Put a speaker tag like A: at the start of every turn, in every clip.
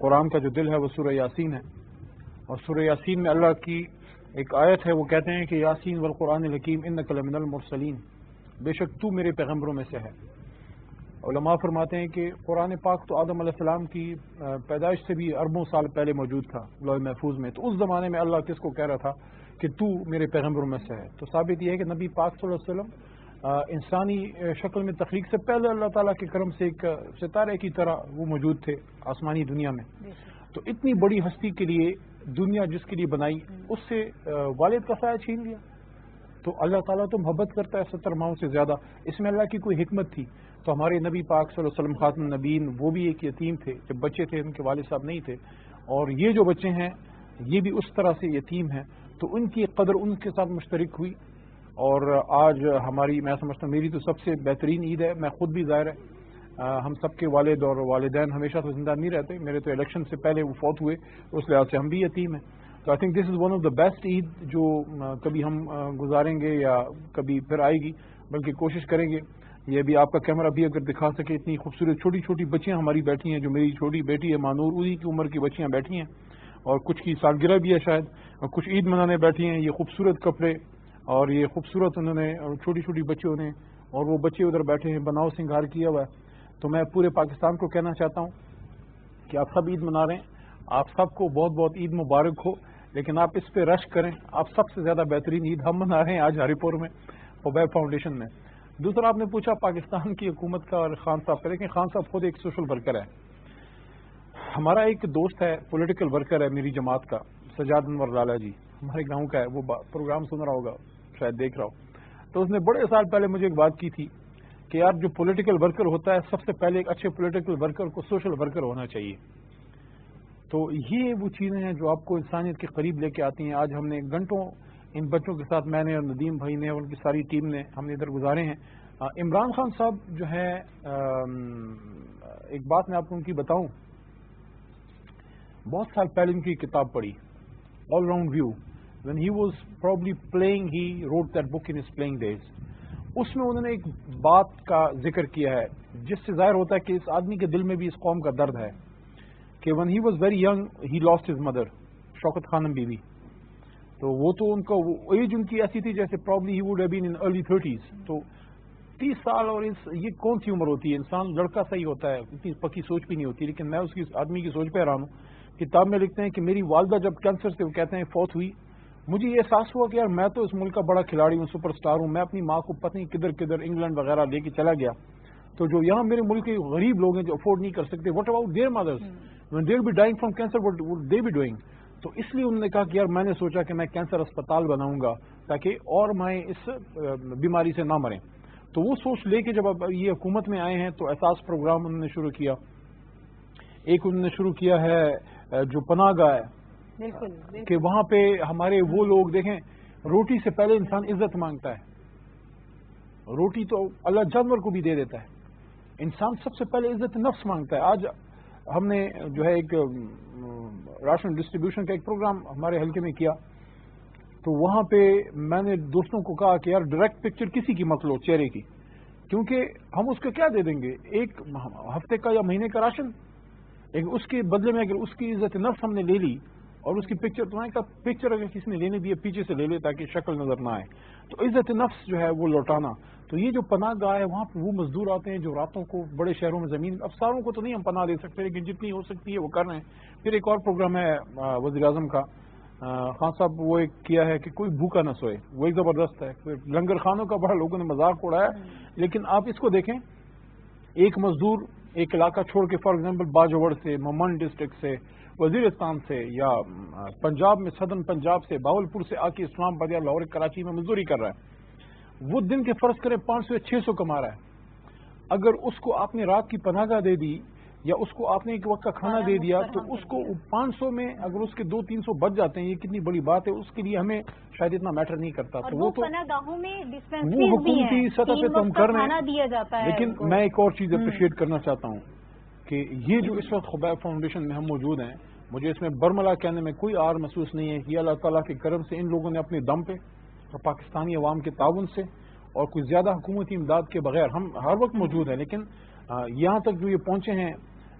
A: قرآن کا جو دل ہے وہ سورہ یاسین ہے، اور سورہ یاسین میں اللہ کی ایک آیت ہے، وہ کہتے ہیں کہ یاسین والقرآن الحکیم انک لمن المرسلین، بے شک تو میرے پیغمبروں میں سے ہے۔ علماء فرماتے ہیں کہ قرآن پاک تو آدم علیہ السلام کی پیدائش سے بھی اربوں سال پہلے موجود تھا لوح محفوظ میں، تو اس زمانے میں اللہ کس کو کہہ رہا تھا کہ تو میرے پیغمبروں میں سے ہے؟ تو ثابت یہ ہے کہ نبی پاک صلی اللہ علیہ وسلم انسانی شکل میں تخلیق سے پہلے اللہ تعالیٰ کے کرم سے ایک ستارے کی طرح وہ موجود تھے آسمانی دنیا میں۔ تو اتنی بڑی ہستی کے لیے دنیا جس کے لیے بنائی، اس سے والد کا سایہ چھین لیا۔ تو اللہ تعالیٰ تو محبت کرتا ہے 70 ماہوں سے زیادہ، اس میں اللہ کی کوئی حکمت تھی۔ تو ہمارے نبی پاک صلی اللہ علیہ وسلم خاتم النبیین وہ بھی ایک یتیم تھے، جب بچے تھے ان کے والد صاحب نہیں تھے، اور یہ جو بچے ہیں یہ بھی اس طرح سے یتیم ہیں، تو ان کی قدر ان کے ساتھ مشترک ہوئی۔ اور آج ہماری، میں سمجھتا ہوں میری تو سب سے بہترین عید ہے، میں خود بھی ظاہر ہے ہم سب کے والد اور والدین ہمیشہ تو زندہ نہیں رہتے، میرے تو الیکشن سے پہلے وہ فوت ہوئے، اس لحاظ سے ہم بھی یتیم ہیں۔ تو I think this is one of the best Eid جو کبھی ہم گزاریں گے یا کبھی پھر آئے گی، بلکہ کوشش کریں گے۔ یہ بھی آپ کا کیمرہ بھی اگر دکھا سکے، اتنی خوبصورت چھوٹی چھوٹی بچیاں ہماری بیٹھی ہیں، جو میری چھوٹی بیٹی ہے مانور، انہی کی عمر کی بچیاں بیٹھی ہیں، اور کچھ کی سالگرہ بھی ہے شاید، اور کچھ عید منانے بیٹھی ہیں۔ یہ خوبصورت کپڑے اور یہ خوبصورت انہوں نے چھوٹی چھوٹی بچیوں نے، اور وہ بچے ادھر بیٹھے ہیں، بناؤ سنگار کیا ہوا ہے۔ تو میں پورے پاکستان کو کہنا چاہتا ہوں کہ آپ سب عید منا رہے ہیں، آپ سب کو بہت بہت عید مبارک ہو، لیکن آپ اس پہ رش کریں۔ آپ سب سے زیادہ بہترین عید ہم منا رہے ہیں آج ہری پور میں حبیب فاؤنڈیشن میں۔ دوسرا آپ نے پوچھا پاکستان کی حکومت کا اور خان صاحب کا، لیکن خان صاحب خود ایک سوشل ورکر ہے۔ ہمارا ایک دوست ہے، پولیٹیکل ورکر ہے میری جماعت کا، سجاد انور لالا جی، ہمارے گاؤں کا ہے، وہ پروگرام سن رہا ہوگا شاید، دیکھ رہا ہو۔ تو اس نے بڑے سال پہلے مجھے ایک بات کی تھی کہ یار جو پولیٹیکل ورکر ہوتا ہے، سب سے پہلے ایک اچھے پولیٹیکل ورکر کو سوشل ورکر ہونا چاہیے۔ تو یہ وہ چیزیں ہیں جو آپ کو انسانیت کے قریب لے کے آتی ہیں۔ آج ہم نے گھنٹوں ان بچوں کے ساتھ، میں نے اور ندیم بھائی نے اور ان کی ساری ٹیم نے، ہم نے ادھر گزارے ہیں۔ عمران خان صاحب جو ہے، ایک بات میں آپ کو ان کی بتاؤں، بہت سال پہلے ان کی کتاب پڑھی، all round view, when he was probably playing, he wrote that book in his playing days. اس میں انہوں نے ایک بات کا ذکر کیا ہے جس سے ظاہر ہوتا ہے کہ اس آدمی کے دل میں بھی اس قوم کا درد ہے، کہ when he was very young he lost his mother، شوکت خانم بیوی۔ تو وہ تو ان کا ایج ان کی ایسی تھی جیسے probably he would have been in early 30s۔ تو 30 سال، اور یہ کون سی عمر ہوتی ہے؟ انسان لڑکا صحیح ہوتا ہے، اتنی پکی سوچ بھی نہیں ہوتی۔ لیکن میں اس کی آدمی کی سوچ پہ حیران ہوں۔ کتاب میں لکھتے ہیں کہ میری والدہ جب کینسر سے، وہ کہتے ہیں، فوت ہوئی، مجھے یہ احساس ہوا کہ یار میں تو اس ملک کا بڑا کھلاڑی ہوں، سپر سٹار ہوں، میں اپنی ماں کو پتہ نہیں کدھر کدھر انگلینڈ وغیرہ لے کے چلا گیا، تو جو یہاں میرے ملک کے غریب لوگ ہیں جو افورڈ نہیں کر سکتے، what about their mothers when they will be dying from cancer, what would they be doing؟ تو اس لیے انہوں نے کہا کہ یار میں نے سوچا کہ میں کینسر اسپتال بناؤں گا تاکہ اور میں اس بیماری سے نہ مریں۔ تو وہ سوچ لے کے جب اب یہ حکومت میں آئے ہیں تو احساس پروگرام انہوں نے شروع کیا۔ ایک انہوں نے شروع کیا ہے جو پناہ گاہ ہے، بالکل، کہ وہاں پہ ہمارے وہ لوگ، دیکھیں روٹی سے پہلے انسان عزت مانگتا ہے، روٹی تو اللہ جانور کو بھی دے دیتا ہے، انسان سب سے پہلے عزت نفس مانگتا ہے۔ آج ہم نے جو ہے ایک راشن ڈسٹریبیوشن کا ایک پروگرام ہمارے حلقے میں کیا، تو وہاں پہ میں نے دوستوں کو کہا کہ یار ڈائریکٹ پکچر کسی کی مت لو چہرے کی، کیونکہ ہم اس کو کیا دے دیں گے، ایک ہفتے کا یا مہینے کا راشن، لیکن اس کے بدلے میں اگر اس کی عزت نفس ہم نے لے لی اور اس کی پکچر، تمہارے کا پکچر اگر کسی نے لینے دی ہے پیچھے سے لے لے تاکہ شکل نظر نہ آئے، تو عزت نفس جو ہے وہ لوٹانا۔ تو یہ جو پناہ گاہ ہے، وہاں پہ وہ مزدور آتے ہیں جو راتوں کو بڑے شہروں میں زمین، افساروں کو تو نہیں ہم پناہ دے سکتے لیکن جتنی ہو سکتی ہے وہ کر رہے ہیں۔ پھر ایک اور پروگرام ہے وزیر اعظم کا، خان صاحب وہ ایک کیا ہے کہ کوئی بھوکا نہ سوئے، وہ ایک زبردست ہے۔ لنگر خانوں کا بڑا لوگوں نے مذاق اڑایا، لیکن آپ اس کو دیکھیں، ایک مزدور ایک علاقہ چھوڑ کے، فار ایگزامپل باجوڑ سے، ممن ڈسٹرکٹ سے، وزیرستان سے، یا پنجاب میں سدرن پنجاب سے، باولپور سے آ کے اسلام آباد یا لاہور کراچی میں مزدوری کر رہا ہے، وہ دن کے فرض کریں 500 یا 600 کما رہا ہے۔ اگر اس کو آپ نے رات کی پناہ گاہ دے دی یا اس کو آپ نے ایک وقت کا کھانا دے دیا، تو اس کو 500 میں اگر اس کے 200-300 بچ جاتے ہیں، یہ کتنی بڑی بات ہے، اس کے لیے ہمیں شاید اتنا میٹر نہیں کرتا۔ تو وہ تو
B: پناہ گاہوں میں
A: وہ حکومتی سطح پہ تو ہم کر رہے ہیں، لیکن میں ایک اور چیز اپریشیٹ کرنا چاہتا ہوں کہ یہ جو اس وقت خبیب فاؤنڈیشن میں ہم موجود ہیں، مجھے اس میں برملا کہنے میں کوئی آر محسوس نہیں ہے کہ اللہ تعالیٰ کے کرم سے ان لوگوں نے اپنے دم پہ اور پاکستانی عوام کے تعاون سے اور کوئی زیادہ حکومتی امداد کے بغیر، ہم ہر وقت موجود ہیں، لیکن یہاں تک جو یہ پہنچے ہیں،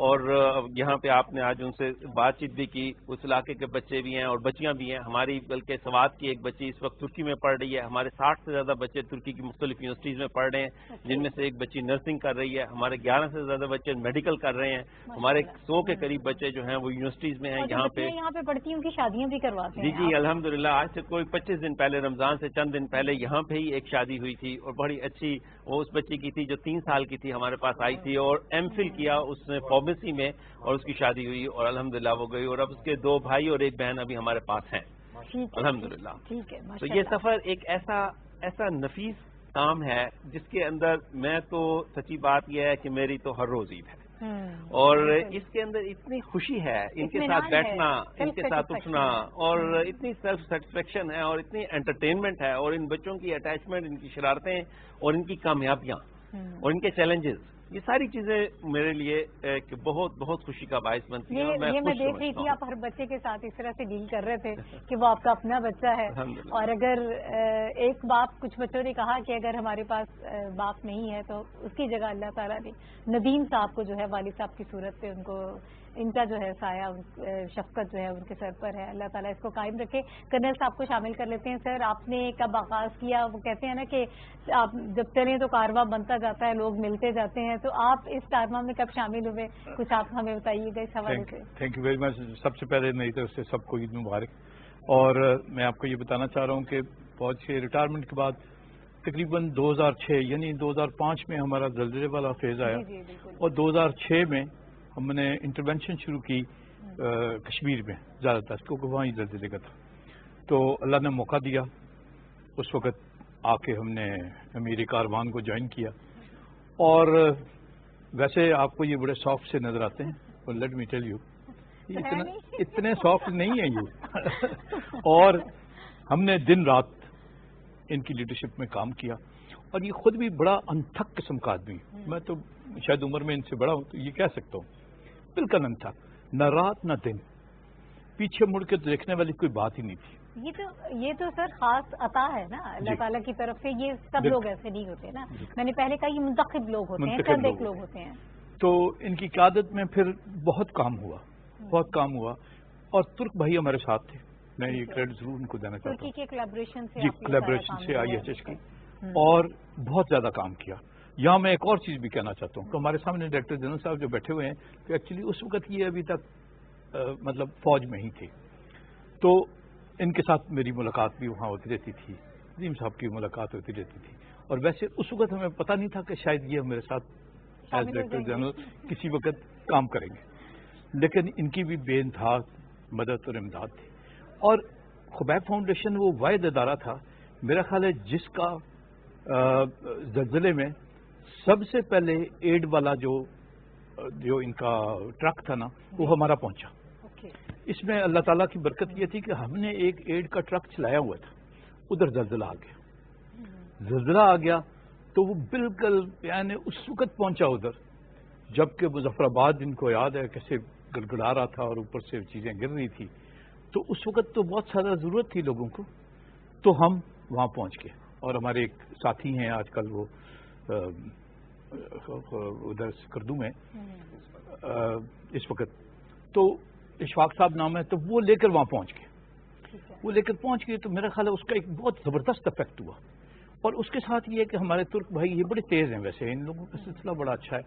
C: اور یہاں پہ آپ نے آج ان سے بات چیت بھی کی. اس علاقے کے بچے بھی ہیں اور بچیاں بھی ہیں. ہماری بلکہ سوات کی ایک بچی اس وقت ترکی میں پڑھ رہی ہے. ہمارے 60 سے زیادہ بچے ترکی کی مختلف یونیورسٹیز میں پڑھ رہے ہیں, جن میں سے ایک بچی نرسنگ کر رہی ہے. ہمارے 11 سے زیادہ بچے میڈیکل کر رہے ہیں. ہمارے 100 کے قریب بچے جو ہیں وہ یونیورسٹیز میں ہیں. یہاں
B: پہ پڑھتی ہیں ان کی شادیاں بھی کرواتے ہیں.
C: جی الحمدللہ. آج سے کوئی 25 دن پہلے, رمضان سے چند دن پہلے یہاں پہ ہی ایک شادی ہوئی تھی اور بڑی اچھی, وہ اس بچی کی تھی جو 3 سال کی تھی, ہمارے پاس آئی تھی اور ایم فل کیا اس نے فارمیسی میں, اور اس کی شادی ہوئی اور الحمدللہ وہ گئی. اور اب اس کے 2 بھائی اور 1 بہن ابھی ہمارے پاس ہیں الحمدللہ. تو یہ سفر ایک ایسا نفیس کام ہے جس کے اندر میں تو سچی بات یہ ہے کہ میری تو ہر روز عید ہے, اور اس کے اندر اتنی خوشی ہے ان کے ساتھ بیٹھنا, ان کے ساتھ اٹھنا, اور اتنی سیلف سیٹسفیکشن ہے اور اتنی انٹرٹینمنٹ ہے, اور ان بچوں کی اٹیچمنٹ, ان کی شرارتیں اور ان کی کامیابیاں اور ان کے چیلنجز, یہ ساری چیزیں میرے لیے ایک بہت بہت خوشی کا باعث بنتی ہیں.
B: یہ میں دیکھ رہی تھی آپ ہر بچے کے ساتھ اس طرح سے ڈیل کر رہے تھے کہ وہ آپ کا اپنا بچہ ہے, اور اگر ایک باپ, کچھ بچوں نے کہا کہ اگر ہمارے پاس باپ نہیں ہے تو اس کی جگہ اللہ تعالیٰ نے ندیم صاحب کو جو ہے والد صاحب کی صورت پہ ان کو, ان کا جو ہے سایہ, شفقت جو ہے ان کے سر پر ہے. اللہ تعالیٰ اس کو قائم رکھے. کرنل صاحب کو شامل کر لیتے ہیں. سر, آپ نے کب آغاز کیا؟ وہ کہتے ہیں نا کہ آپ جب چلیں تو کارواں بنتا جاتا ہے, لوگ ملتے جاتے ہیں, تو آپ اس کارواں میں کب شامل ہوئے؟ کچھ آپ ہمیں بتائیے گا اس حوالے سے.
D: Thank you very much. سب سے پہلے میری طرف سے سب کو عید مبارک. اور میں آپ کو یہ بتانا چاہ رہا ہوں کہ فوج سے ریٹائرمنٹ کے بعد تقریباً 2006 یعنی 2005 میں ہمارا زلزلے والا فیز آیا, اور 2006 میں ہم نے انٹروینشن شروع کی کشمیر میں زیادہ تر, کیونکہ وہاں ہی زلزلے کا تھا. تو اللہ نے موقع دیا, اس وقت آ کے ہم نے امیر کاروان کو جوائن کیا. اور ویسے آپ کو یہ بڑے سافٹ سے نظر آتے ہیں, اور لیٹ می ٹیل یو اتنے سافٹ نہیں ہیں یہ. اور ہم نے دن رات ان کی لیڈرشپ میں کام کیا, اور یہ خود بھی بڑا انتھک قسم کا آدمی. میں تو شاید عمر میں ان سے بڑا ہوں تو یہ کہہ سکتا ہوں, بالکل انتھک, نہ رات نہ دن, پیچھے مڑ کے دیکھنے والی کوئی بات ہی نہیں تھی.
B: یہ تو سر خاص عطا ہے نا اللہ تعالیٰ کی طرف سے. یہ سب لوگ ایسے نہیں ہوتے نا. میں نے پہلے کہا یہ منتخب لوگ ہوتے ہیں, چند ایک لوگ ہوتے ہیں.
D: تو ان کی قیادت میں پھر بہت کام ہوا, اور ترک بھائی ہمارے ساتھ تھے. میں یہ کریڈٹ ضرور ان کو دینا چاہتا ہوں.
B: ترکی کے کلیبریشن سے,
D: جی کلیبریشن سے IHH کی, اور بہت زیادہ کام کیا. یہاں میں ایک اور چیز بھی کہنا چاہتا ہوں کہ ہمارے سامنے ڈائریکٹر جنرل صاحب جو بیٹھے ہوئے ہیں, کہ ایکچولی اس وقت یہ ابھی تک مطلب فوج میں ہی تھے, تو ان کے ساتھ میری ملاقات بھی وہاں ہوتی رہتی تھی, عظیم صاحب کی ملاقات ہوتی رہتی تھی. اور ویسے اس وقت ہمیں پتہ نہیں تھا کہ شاید یہ میرے ساتھ ایز ڈائریکٹر جنرل کسی وقت کام کریں گے, لیکن ان کی بھی بے انتہا مدد اور امداد تھی. اور خبیب فاؤنڈیشن وہ واحد ادارہ تھا میرا خیال ہے جس کا زلزلے میں سب سے پہلے ایڈ والا جو ان کا ٹرک تھا نا, وہ ہمارا پہنچا. اس میں اللہ تعالیٰ کی برکت یہ تھی کہ ہم نے ایک ایڈ کا ٹرک چلایا ہوا تھا, ادھر زلزلہ آ گیا تو وہ بالکل یعنی اس وقت پہنچا ادھر, جبکہ مظفر آباد ان کو یاد ہے کیسے گڑگڑا رہا تھا اور اوپر سے چیزیں گر رہی تھی. تو اس وقت تو بہت زیادہ ضرورت تھی لوگوں کو, تو ہم وہاں پہنچ گئے. اور ہمارے ایک ساتھی ہیں آج کل وہ ادھر سکردو میں اس وقت, تو اشفاق صاحب نام ہے, تو وہ لے کر وہاں پہنچ گئے. تو میرا خیال ہے اس کا ایک بہت زبردست افیکٹ ہوا. اور اس کے ساتھ یہ کہ ہمارے ترک بھائی یہ بڑے تیز ہیں, ویسے ان لوگوں کا سلسلہ بڑا اچھا ہے,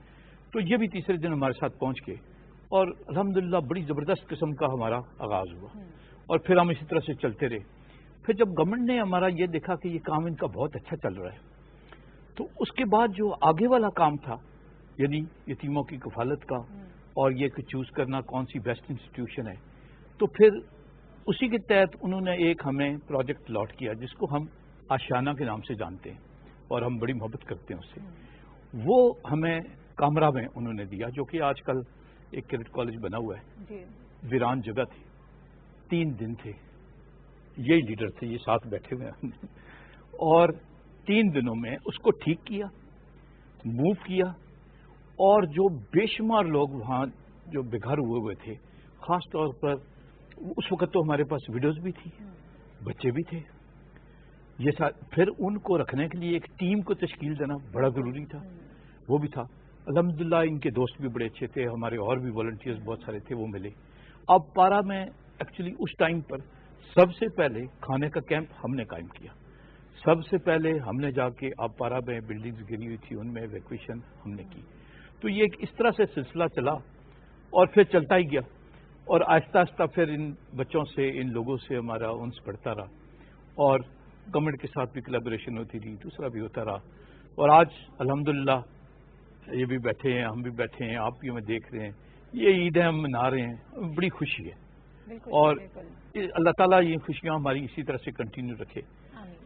D: تو یہ بھی تیسرے دن ہمارے ساتھ پہنچ گئے, اور الحمدللہ بڑی زبردست قسم کا ہمارا آغاز ہوا. اور پھر ہم اسی طرح سے چلتے رہے. پھر جب گورنمنٹ نے ہمارا یہ دیکھا کہ یہ کام ان کا بہت اچھا چل رہا ہے, تو اس کے بعد جو آگے والا کام تھا, یعنی یتیموں کی کفالت کا, اور یہ کہ چوز کرنا کون سی بیسٹ انسٹیٹیوشن ہے, تو پھر اسی کے تحت انہوں نے ایک ہمیں پروجیکٹ لاٹ کیا جس کو ہم آشیانہ کے نام سے جانتے ہیں, اور ہم بڑی محبت کرتے ہیں اس سے. وہ ہمیں کامرا میں انہوں نے دیا, جو کہ آج کل ایک کیڈٹ کالج بنا ہوا ہے, ویران جگہ تھی. 3 دن تھے, یہی لیڈر تھے, یہ ساتھ بیٹھے ہوئے ہیں, اور 3 دنوں میں اس کو ٹھیک کیا, موو کیا. اور جو بے شمار لوگ وہاں جو بے گھر ہوئے تھے, خاص طور پر اس وقت تو ہمارے پاس ویڈوز بھی تھی, بچے بھی تھے, یہ پھر ان کو رکھنے کے لیے ایک ٹیم کو تشکیل دینا بڑا ضروری تھا, وہ بھی تھا. الحمدللہ ان کے دوست بھی بڑے اچھے تھے, ہمارے اور بھی والنٹیئرز بہت سارے تھے, وہ ملے. اب پارا میں ایکچولی اس ٹائم پر سب سے پہلے کھانے کا کیمپ ہم نے قائم کیا. سب سے پہلے ہم نے جا کے اب پارا میں بلڈنگز گری ہوئی تھی ان میں ایویکویشن ہم نے کی. تو یہ ایک اس طرح سے سلسلہ چلا اور پھر چلتا ہی گیا, اور آہستہ آہستہ پھر ان بچوں سے, ان لوگوں سے ہمارا انس بڑھتا رہا, اور گورنمنٹ کے ساتھ بھی کولیبوریشن ہوتی رہی, دوسرا بھی ہوتا رہا. اور آج الحمدللہ یہ بھی بیٹھے ہیں, ہم بھی بیٹھے ہیں, آپ بھی ہمیں دیکھ رہے ہیں, یہ عید ہے ہم منا رہے ہیں, بڑی خوشی ہے. اور اللہ تعالیٰ یہ خوشیاں ہماری اسی طرح سے کنٹینیو رکھے.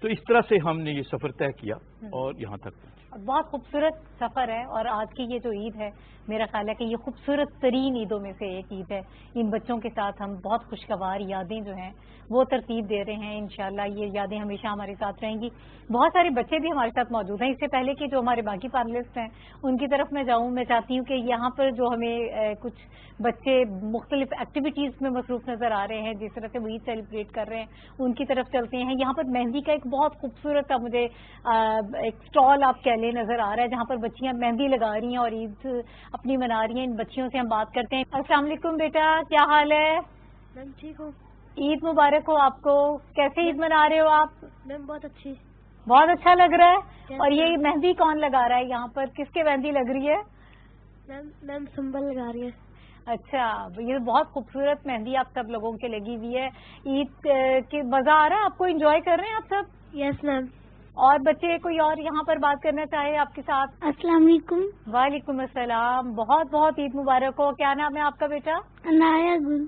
D: تو اس طرح سے ہم نے یہ سفر طے کیا اور یہاں تک پہنچے.
B: بہت خوبصورت سفر ہے, اور آج کی یہ جو عید ہے میرا خیال ہے کہ یہ خوبصورت ترین عیدوں میں سے ایک عید ہے. ان بچوں کے ساتھ ہم بہت خوشگوار یادیں جو ہیں وہ ترتیب دے رہے ہیں. انشاءاللہ یہ یادیں ہمیشہ ہمارے ساتھ رہیں گی. بہت سارے بچے بھی ہمارے ساتھ موجود ہیں. اس سے پہلے کہ جو ہمارے باقی پینلسٹ ہیں ان کی طرف میں جاؤں, میں چاہتی ہوں کہ یہاں پر جو ہمیں کچھ بچے مختلف ایکٹیویٹیز میں مصروف نظر آ رہے ہیں, جس طرح سے وہ عید سیلیبریٹ کر رہے ہیں, ان کی طرف چلتے ہیں. یہاں پر مہندی کا ایک بہت خوبصورت مجھے ایک اسٹال آپ کہہ لیں نظر آ رہا ہے, جہاں پر بچیاں مہندی لگا رہی ہیں اور عید اپنی منا رہی ہیں. ان بچیوں سے ہم بات کرتے ہیں. السلام علیکم بیٹا, کیا حال ہے؟
E: میم ٹھیک ہوں.
B: عید مبارک ہو آپ کو. کیسے عید منا رہے ہو آپ؟
E: میم بہت اچھی.
B: بہت اچھا لگ رہا ہے. اور یہ مہندی کون لگا رہا ہے یہاں پر, کس کے مہندی لگ رہی ہے؟
E: میم سنبل لگا رہی ہے.
B: اچھا, یہ بہت خوبصورت مہندی آپ سب لوگوں کے لگی ہوئی ہے. عید کے مزہ آ رہا ہے آپ کو, انجوائے کر رہے ہیں آپ سب؟
E: یس میم.
B: اور بچے کوئی اور یہاں پر بات کرنا چاہے آپ کے ساتھ؟
E: السلام علیکم.
B: وعلیکم السلام. بہت بہت عید مبارک ہو. کیا نام ہے آپ کا بیٹا؟
E: انایا گل.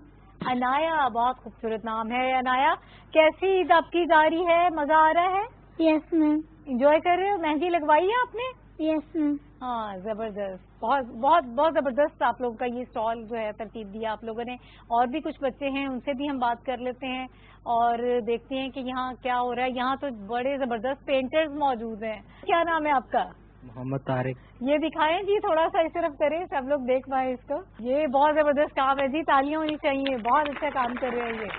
B: انایا, بہت خوبصورت نام ہے انایا. کیسی عید آپ کی جا رہی ہے, مزہ آ رہا ہے؟
E: یس میم.
B: انجوائے کر رہے ہو؟ مہندی لگوائی ہے آپ نے؟
E: یس میم.
B: ہاں, زبردست. بہت بہت بہت زبردست آپ لوگوں کا یہ اسٹال جو ہے ترتیب دیا آپ لوگوں نے. اور بھی کچھ بچے ہیں, ان سے بھی ہم بات کر لیتے ہیں اور دیکھتے ہیں کہ یہاں کیا ہو رہا ہے. یہاں تو بڑے زبردست پینٹرز موجود ہیں. کیا نام ہے آپ کا؟
F: محمد طارق.
B: یہ دکھائیں جی, تھوڑا سا اس طرف کریں, سب لوگ دیکھ پائیں اس کو. یہ بہت زبردست کام ہے جی, تالیاں ہونی چاہیے. بہت اچھا کام کر رہے ہیں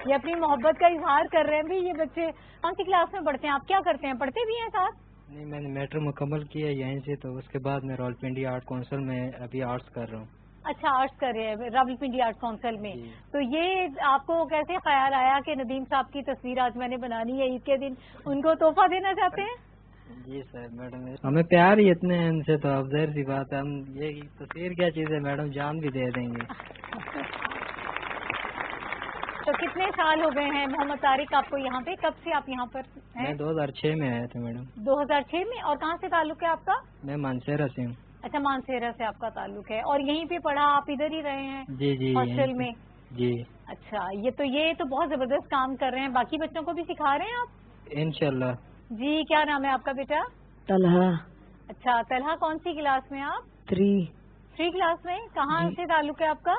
B: یہ اپنی محبت کا اظہار کر رہے ہیں. بھی یہ بچے کون سی کلاس میں پڑھتے ہیں, آپ کیا کرتے ہیں, پڑھتے بھی ہیں ساتھ؟
F: نہیں, میں نے میٹر مکمل کیا یہیں سے, تو اس کے بعد میں راولپنڈی آرٹ کونسل میں ابھی آرٹس کر رہا ہوں.
B: اچھا, آرٹس کر رہے ہیں راولپنڈی آرٹ کونسل میں. تو یہ آپ کو کیسے خیال آیا کہ ندیم صاحب کی تصویر آج میں نے بنانی ہے عید کے دن, ان کو تحفہ دینا چاہتے ہیں؟
F: جی سر, میڈم ہمیں پیار ہی اتنے ہیں ان سے, تو اب ظاہر سی بات ہے, ہم یہ تصویر کیا چیز ہے میڈم, جان بھی دے دیں گے.
B: تو کتنے سال ہو گئے ہیں محمد طارق آپ کو یہاں پہ, کب سے آپ یہاں پر ہیں؟
F: میں 2006 میں آیا تھا میڈم.
B: 2006 میں. اور کہاں سے تعلق ہے آپ کا؟
F: میں مانسہرہ سے ہوں.
B: اچھا, مانسہرہ سے آپ کا تعلق ہے, اور یہیں پہ پڑھا آپ, ادھر ہی رہے ہیں؟
F: جی جی,
B: ہاسٹل میں.
F: جی.
B: اچھا, یہ تو بہت زبردست کام کر رہے ہیں. باقی بچوں کو بھی سکھا رہے ہیں آپ؟
F: انشاءاللہ.
B: جی, کیا نام ہے آپ کا بیٹا؟
E: طلحہ.
B: اچھا, طلحہ کون سی کلاس میں آپ؟ 3 کلاس میں. کہاں سے تعلق ہے آپ کا؟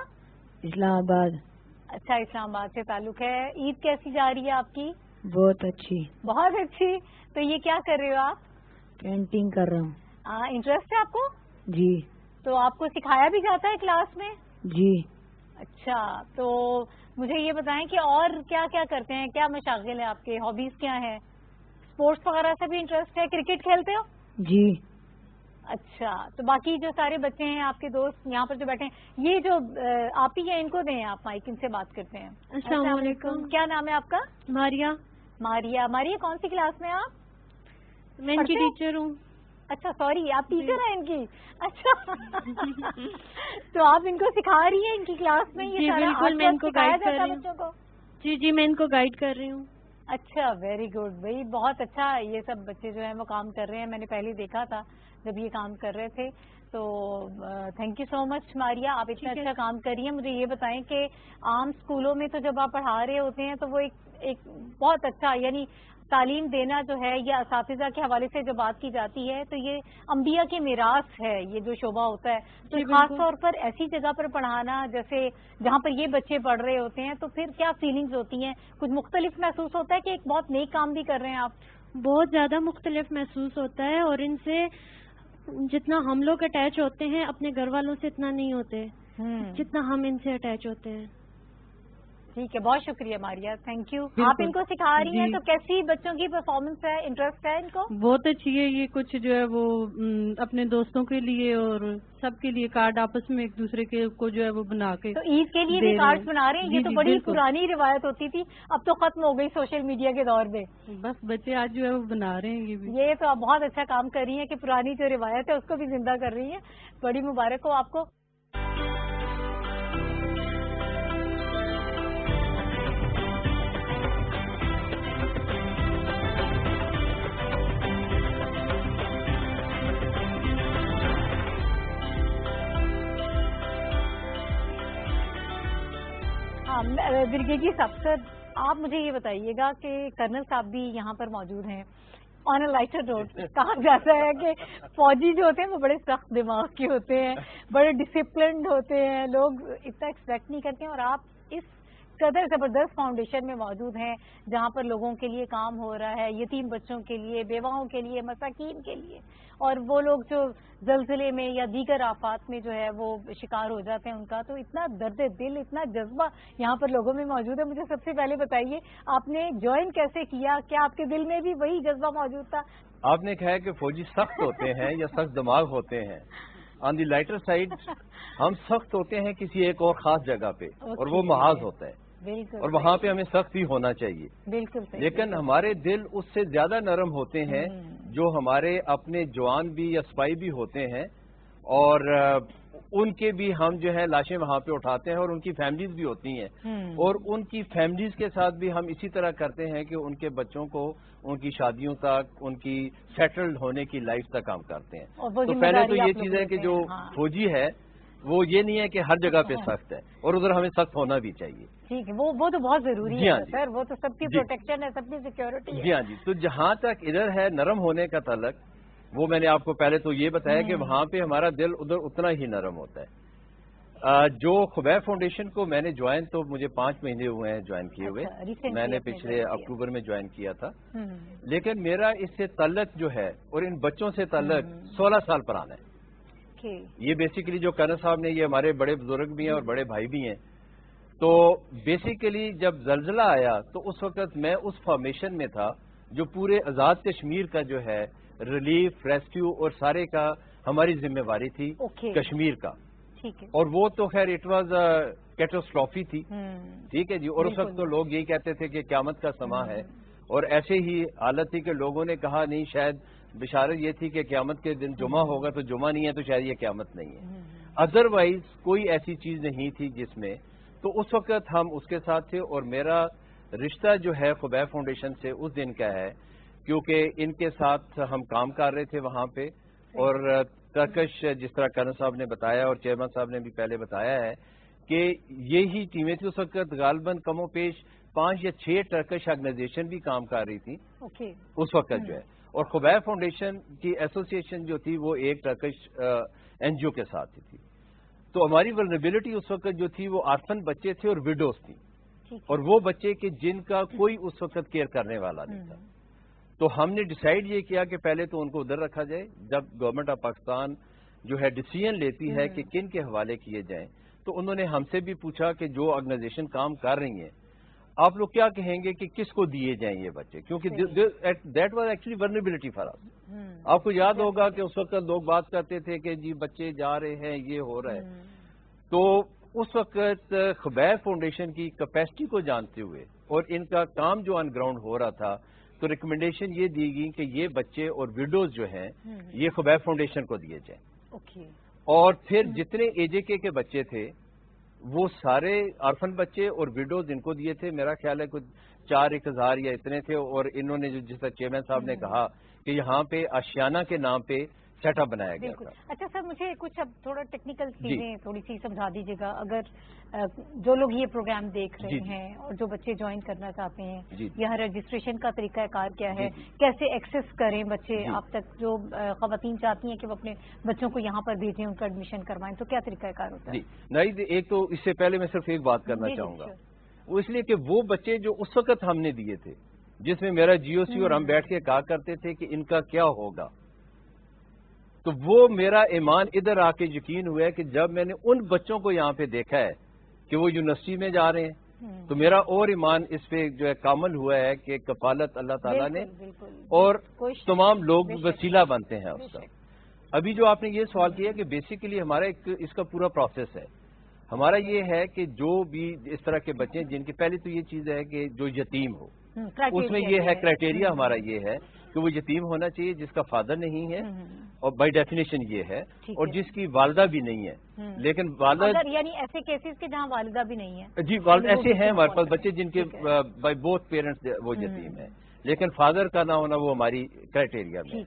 E: اسلام آباد.
B: اچھا, اسلام آباد سے تعلق ہے. عید کیسی جا رہی ہے آپ کی؟
E: بہت اچھی.
B: بہت اچھی. تو یہ کیا کر رہے ہو آپ؟
E: پینٹنگ کر رہا ہوں.
B: انٹرسٹ ہے آپ کو؟
E: جی.
B: تو آپ کو سکھایا بھی جاتا ہے کلاس میں؟
E: جی.
B: اچھا, تو مجھے یہ بتائیں کہ اور کیا کیا کرتے ہیں, کیا مشاغل ہے آپ کے, ہابیز کیا ہیں؟ اسپورٹس وغیرہ سے بھی انٹرسٹ ہے, کرکٹ کھیلتے ہو؟
E: جی.
B: اچھا, تو باقی جو سارے بچے ہیں آپ کے دوست یہاں پر جو بیٹھے ہیں, یہ جو آپ ہی ہیں, ان کو دیں آپ مائک, ان سے بات کرتے ہیں.
E: السلام علیکم.
B: کیا نام ہے آپ کا؟
E: ماریا.
B: ماریا کون سی کلاس میں آپ؟
E: میں ان کی ٹیچر ہوں.
B: اچھا, سوری, آپ ٹیچر ہیں ان کی؟ اچھا. تو آپ ان کو سکھا رہی ہیں ان کی کلاس میں؟
E: جی بالکل, میں ان کو گائیڈ کر رہی ہوں.
B: بچوں کو؟
E: جی, میں ان کو گائیڈ کر رہی ہوں.
B: اچھا, ویری گڈ بھائی, بہت اچھا. یہ سب بچے جو ہیں وہ کام کر رہے ہیں, میں نے پہلے دیکھا تھا جب یہ کام کر رہے تھے. تو تھینک یو سو مچ ماریا, آپ اتنا اچھا کام کر رہی ہیں. مجھے یہ بتائیں کہ عام اسکولوں میں تو جب آپ پڑھا رہے ہوتے ہیں تو وہ ایک بہت اچھا, یعنی تعلیم دینا جو ہے یا اساتذہ کے حوالے سے جو بات کی جاتی ہے, تو یہ انبیاء کے میراث ہے یہ جو شعبہ ہوتا ہے. تو خاص طور پر ایسی جگہ پر پڑھانا جیسے جہاں پر یہ بچے پڑھ رہے ہوتے ہیں, تو پھر کیا فیلنگز ہوتی ہیں؟ کچھ مختلف محسوس ہوتا ہے کہ ایک بہت نیک کام بھی کر رہے ہیں آپ؟
E: بہت زیادہ مختلف محسوس ہوتا ہے, اور ان سے جتنا ہم لوگ اٹیچ ہوتے ہیں اپنے گھر والوں سے اتنا نہیں ہوتے جتنا ہم ان سے اٹیچ ہوتے ہیں.
B: ٹھیک ہے, بہت شکریہ ماریا, تھینک یو. آپ ان کو سکھا رہی ہیں تو کیسی بچوں کی پرفارمنس ہے, انٹرسٹ ہے ان کو؟
G: بہت اچھی ہے. یہ کچھ جو ہے وہ اپنے دوستوں کے لیے اور سب کے لیے کارڈ آپس میں ایک دوسرے کے کو جو ہے وہ بنا کے,
B: تو عید کے لیے بھی کارڈ بنا رہے ہیں؟ یہ تو بڑی پرانی روایت ہوتی تھی, اب تو ختم ہو گئی سوشل میڈیا کے دور میں.
G: بس بچے آج جو ہے وہ بنا رہے ہیں.
B: یہ تو آپ بہت اچھا کام کر رہی ہیں کہ پرانی جو روایت ہے اس کو بھی زندہ کر رہی ہیں. بڑی مبارک ہو آپ کو. برگیڈیئر صاحب, سر آپ مجھے یہ بتائیے گا کہ کرنل صاحب بھی یہاں پر موجود ہیں. آن اے لائٹر نوٹ کہا جاتا ہے کہ فوجی جو ہوتے ہیں وہ بڑے سخت دماغ کے ہوتے ہیں, بڑے ڈسپلنڈ ہوتے ہیں, لوگ اتنا ایکسپیکٹ نہیں کرتے ہیں, اور آپ اس قدر زبردست فاؤنڈیشن میں موجود ہیں جہاں پر لوگوں کے لیے کام ہو رہا ہے, یتیم بچوں کے لیے, بیواؤں کے لیے, مساکین کے لیے, اور وہ لوگ جو زلزلے میں یا دیگر آفات میں جو ہے وہ شکار ہو جاتے ہیں ان کا, تو اتنا درد دل, اتنا جذبہ یہاں پر لوگوں میں موجود ہے. مجھے سب سے پہلے بتائیے آپ نے جوائن کیسے کیا؟ کیا آپ کے دل میں بھی وہی جذبہ موجود تھا؟
C: آپ نے کہا کہ فوجی سخت ہوتے ہیں یا سخت دماغ ہوتے ہیں. آن دی لائٹر سائڈ ہم سخت ہوتے ہیں کسی ایک اور خاص جگہ پہ, اور وہ محاذ ہوتا ہے, اور وہاں پہ ہمیں سخت ہی ہونا چاہیے.
B: بالکل.
C: لیکن ہمارے دل اس سے زیادہ نرم ہوتے ہیں جو ہمارے اپنے جوان بھی یا سپاہی بھی ہوتے ہیں, اور ان کے بھی ہم جو ہے لاشیں وہاں پہ اٹھاتے ہیں, اور ان کی فیملیز بھی ہوتی ہیں, اور ان کی فیملیز کے ساتھ بھی ہم اسی طرح کرتے ہیں کہ ان کے بچوں کو ان کی شادیوں تک, ان کی سیٹلڈ ہونے کی لائف تک کام کرتے ہیں. تو پہلے تو یہ چیز ہے کہ جو فوجی ہے وہ یہ نہیں ہے کہ ہر جگہ پہ سخت ہے, اور ادھر ہمیں سخت ہونا بھی چاہیے.
B: ٹھیک ہے, وہ تو بہت ضروری ہے سر, وہ تو سب کی پروٹیکشن ہے, سب کی سیکیورٹی ہے.
C: جی ہاں جی. تو جہاں تک ادھر ہے نرم ہونے کا تعلق, وہ میں نے آپ کو پہلے تو یہ بتایا کہ وہاں پہ ہمارا دل ادھر اتنا ہی نرم ہوتا ہے. جو خبیب فاؤنڈیشن کو میں نے جوائن, تو مجھے 5 مہینے ہوئے ہیں جوائن کیے ہوئے, میں نے پچھلے اکتوبر میں جوائن کیا تھا. لیکن میرا اس سے تعلق جو ہے اور ان بچوں سے تعلق 16 سال پرانا ہے. یہ بیسیکلی جو کرنل صاحب نے, یہ ہمارے بڑے بزرگ بھی ہیں اور بڑے بھائی بھی ہیں. تو بیسیکلی جب زلزلہ آیا تو اس وقت میں اس فارمیشن میں تھا جو پورے آزاد کشمیر کا جو ہے ریلیف, ریسکیو اور سارے کا ہماری ذمہ واری تھی کشمیر کا. اور وہ تو خیر اٹ واز کیٹاسٹرافی تھی. ٹھیک ہے جی. اور اس وقت تو لوگ یہی کہتے تھے کہ قیامت کا سماں ہے, اور ایسے ہی حالت تھی کہ لوگوں نے کہا نہیں, شاید بشارت یہ تھی کہ قیامت کے دن جمعہ ہوگا, تو جمعہ نہیں ہے تو شاید یہ قیامت نہیں ہے. ادروائز کوئی ایسی چیز نہیں تھی جس میں. تو اس وقت ہم اس کے ساتھ تھے, اور میرا رشتہ جو ہے خبیب فاؤنڈیشن سے اس دن کا ہے, کیونکہ ان کے ساتھ ہم کام کر رہے تھے وہاں پہ. اور ترکش, جس طرح کرنل صاحب نے بتایا اور چیئرمین صاحب نے بھی پہلے بتایا ہے کہ یہی ٹیمیں تھی اس وقت, غالباً کم و بیش 5 یا 6 ٹرکش آرگنائزیشن بھی کام کر رہی تھی اس وقت جو ہے. اور خبیب فاؤنڈیشن کی ایسوسیشن جو تھی وہ ایک ٹرکش این جی او کے ساتھ تھی. تو ہماری ولنریبلٹی اس وقت جو تھی وہ آرفن بچے تھے اور وڈوز تھیں, اور وہ بچے کہ جن کا کوئی اس وقت کیئر کرنے والا نہیں تھا. تو ہم نے ڈیسائیڈ یہ کیا کہ پہلے تو ان کو ادھر رکھا جائے. جب گورنمنٹ آف پاکستان جو ہے ڈیسیژن لیتی ہے کہ کن کے حوالے کیے جائیں, تو انہوں نے ہم سے بھی پوچھا کہ جو آرگنائزیشن کام کر رہی ہیں آپ لوگ کیا کہیں گے کہ کس کو دیے جائیں یہ بچے, کیونکہ دیٹ واز ایکچولی ورنیبلٹی فار اس. آپ کو یاد ہوگا کہ اس وقت لوگ بات کرتے تھے کہ جی بچے جا رہے ہیں, یہ ہو رہا ہے. تو اس وقت خبیب فاؤنڈیشن کی کیپیسٹی کو جانتے ہوئے اور ان کا کام جو آن گراؤنڈ ہو رہا تھا, تو ریکمنڈیشن یہ دی گئی کہ یہ بچے اور وڈوز جو ہیں یہ خبیب فاؤنڈیشن کو دیے جائیں. اور پھر جتنے اے جے کے بچے تھے وہ سارے آرفن بچے اور وڈوز ان کو دیے تھے. میرا خیال ہے کچھ 4,000 یا اتنے تھے. اور انہوں نے جس طرح چیئرمین صاحب نے کہا کہ یہاں پہ آشیانہ کے نام پہ سیٹ اپ بنایا گیا تھا.
B: اچھا سر, مجھے کچھ اب تھوڑا ٹیکنیکل چیزیں تھوڑی سی سمجھا دیجیے گا, اگر جو لوگ یہ پروگرام دیکھ رہے ہیں اور جو بچے جوائن کرنا چاہتے ہیں, یہاں رجسٹریشن کا طریقہ کار کیا ہے, کیسے ایکسیس کریں بچے آپ تک, جو خواتین چاہتی ہیں کہ وہ اپنے بچوں کو یہاں پر بھیجیں, ان کا ایڈمیشن کروائیں, تو کیا طریقہ کار ہوتا ہے؟
C: نہیں, ایک تو اس سے پہلے میں صرف ایک بات کرنا چاہوں گا, وہ اس لیے کہ وہ بچے جو اس وقت ہم نے دیے تھے, جس میں میرا جی او سی اور ہم بیٹھ کے کہا کرتے تھے کہ ان کا کیا ہوگا, تو وہ میرا ایمان ادھر آ کے یقین ہوا ہے کہ جب میں نے ان بچوں کو یہاں پہ دیکھا ہے کہ وہ یونیورسٹی میں جا رہے ہیں, تو میرا اور ایمان اس پہ جو ہے کامل ہوا ہے کہ کفالت اللہ تعالیٰ نے اور تمام لوگ وسیلہ بنتے ہیں اس کا. ابھی جو آپ نے یہ سوال کیا کہ بیسیکلی ہمارا ایک اس کا پورا پروسیس ہے. ہمارا یہ ہے کہ جو بھی اس طرح کے بچے جن کی پہلی تو یہ چیز ہے کہ جو یتیم ہو, اس میں یہ ہے کرائٹیریا ہمارا یہ ہے کہ وہ یتیم ہونا چاہیے جس کا فادر نہیں ہے, اور بائی ڈیفینیشن یہ ہے, اور جس کی والدہ بھی نہیں ہے. لیکن والدہ
B: یعنی ایسے کیسز کے جہاں والدہ بھی نہیں ہے,
C: جی والد ایسے ہیں ہمارے پاس بچے جن کے بائی بوتھ پیرنٹس وہ یتیم ہیں, لیکن فادر کا نہ ہونا وہ ہماری کرائٹیریا میں.